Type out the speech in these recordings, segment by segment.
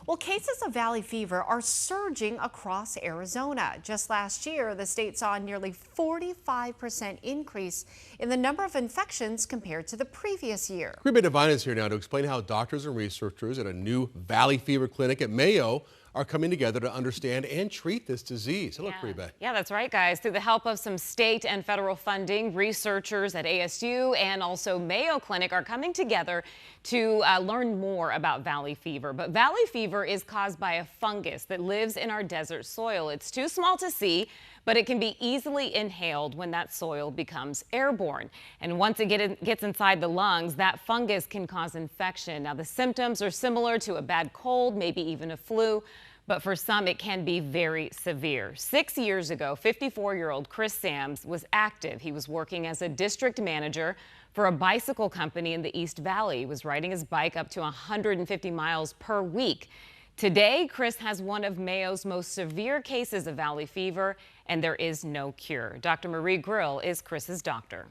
Well, cases of valley fever are surging across Arizona. Just last year, the state saw a nearly 45% increase in the number of infections compared to the previous year. Kribe Devine is here now to explain how doctors and researchers at a new valley fever clinic at Mayo are coming together to understand and treat this disease. Hello, Kribe. Yeah, that's right, guys. Through the help of some state and federal funding, researchers at ASU and also Mayo Clinic are coming together to learn more about valley fever. But valley fever is caused by a fungus that lives in our desert soil. It's too small to see, but it can be easily inhaled when that soil becomes airborne. And once it gets inside the lungs, that fungus can cause infection. Now, the symptoms are similar to a bad cold, maybe even a flu, but for some it can be very severe. 6 years ago, 54-year-old Chris Sams was active. He was working as a district manager for a bicycle company in the East Valley. He was riding his bike up to 150 miles per week. Today, Chris has one of Mayo's most severe cases of valley fever, and there is no cure. Dr. Marie Grill is Chris's doctor.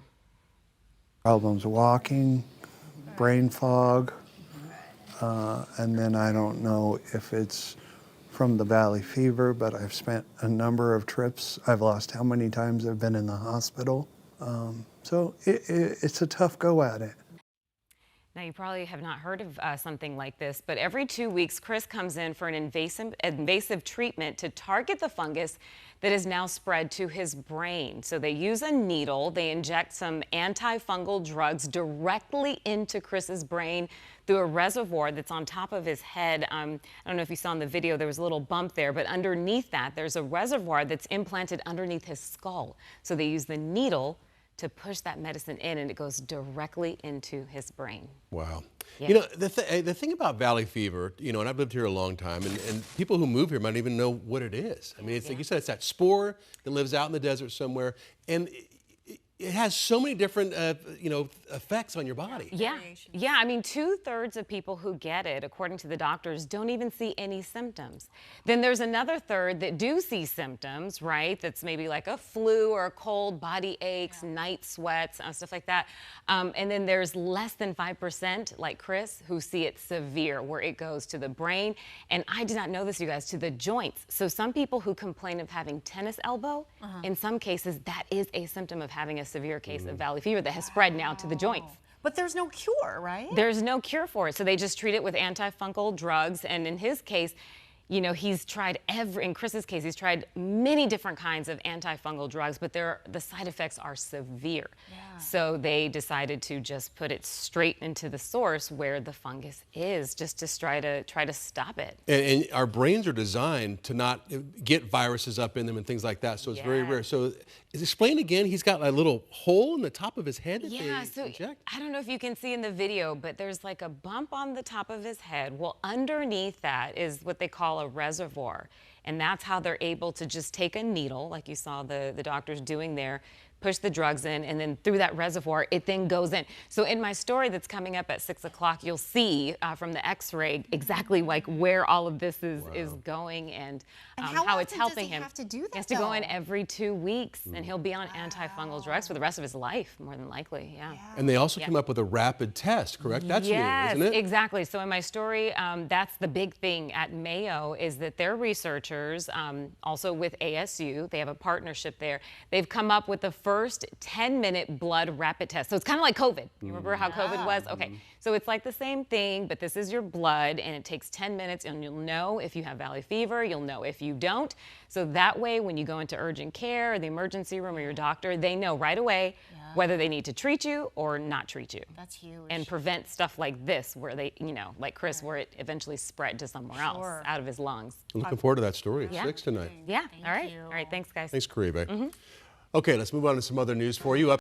Problems walking, brain fog, and then I don't know if it's from the valley fever, but I've spent a number of trips. I've lost how many times I've been in the hospital. So it's a tough go at it. Now, you probably have not heard of something like this, but every 2 weeks, Chris comes in for an invasive treatment to target the fungus that is now spread to his brain. So they use a needle, they inject some antifungal drugs directly into Chris's brain through a reservoir that's on top of his head. I don't know if you saw in the video, there was a little bump there, but underneath that, there's a reservoir that's implanted underneath his skull. So they use the needle to push that medicine in, and it goes directly into his brain. Wow. Yeah. You know, the thing about valley fever, you know, and I've lived here a long time, and people who move here might not even know what it is. I mean, it's like you said, it's that spore that lives out in the desert somewhere, and it has so many different, you know, effects on your body. Yeah, I mean, 2/3 of people who get it, according to the doctors, don't even see any symptoms. Then there's another third that do see symptoms, right? That's maybe like a flu or a cold, body aches, night sweats, stuff like that. And then there's less than 5%, like Chris, who see it severe, where it goes to the brain. And I did not know this, you guys, to the joints. So some people who complain of having tennis elbow, in some cases, that is a symptom of having a severe case of valley fever that has spread now to the joints. But there's no cure, right? There's no cure for it. So they just treat it with antifungal drugs. And in his case, you know, he's tried in Chris's case, he's tried many different kinds of antifungal drugs, but the side effects are severe. Yeah. So they decided to just put it straight into the source where the fungus is, just to try to stop it. And our brains are designed to not get viruses up in them and things like that, so it's very rare. So explain again, he's got a little hole in the top of his head that they inject? I don't know if you can see in the video, but there's like a bump on the top of his head. Well, underneath that is what they call a reservoir, and that's how they're able to just take a needle, like you saw the doctors doing there, push the drugs in, and then through that reservoir, it then goes in. So in my story that's coming up at 6 o'clock, you'll see from the x-ray exactly like where all of this is going and how it's helping him. Have to do that, he has to go in every 2 weeks, and he'll be on antifungal drugs for the rest of his life, more than likely, yeah. And they also came up with a rapid test, correct? That's new, isn't it? Exactly. So in my story, that's the big thing at Mayo, is that their researchers, also with ASU, they have a partnership there, they've come up with the first 10-minute blood rapid test. So it's kind of like COVID. You remember how COVID was? Okay. So it's like the same thing, but this is your blood, and it takes 10 minutes, and you'll know if you have valley fever, you'll know if you don't. So that way, when you go into urgent care or the emergency room or your doctor, they know right away whether they need to treat you or not treat you. That's huge. And prevent stuff like this, where they, you know, like Chris, where it eventually spread to somewhere else, out of his lungs. I'm looking forward to that story at 6 tonight. Yeah. All right. All right. Thanks, guys. Thanks, Kribe. Okay, let's move on to some other news for you.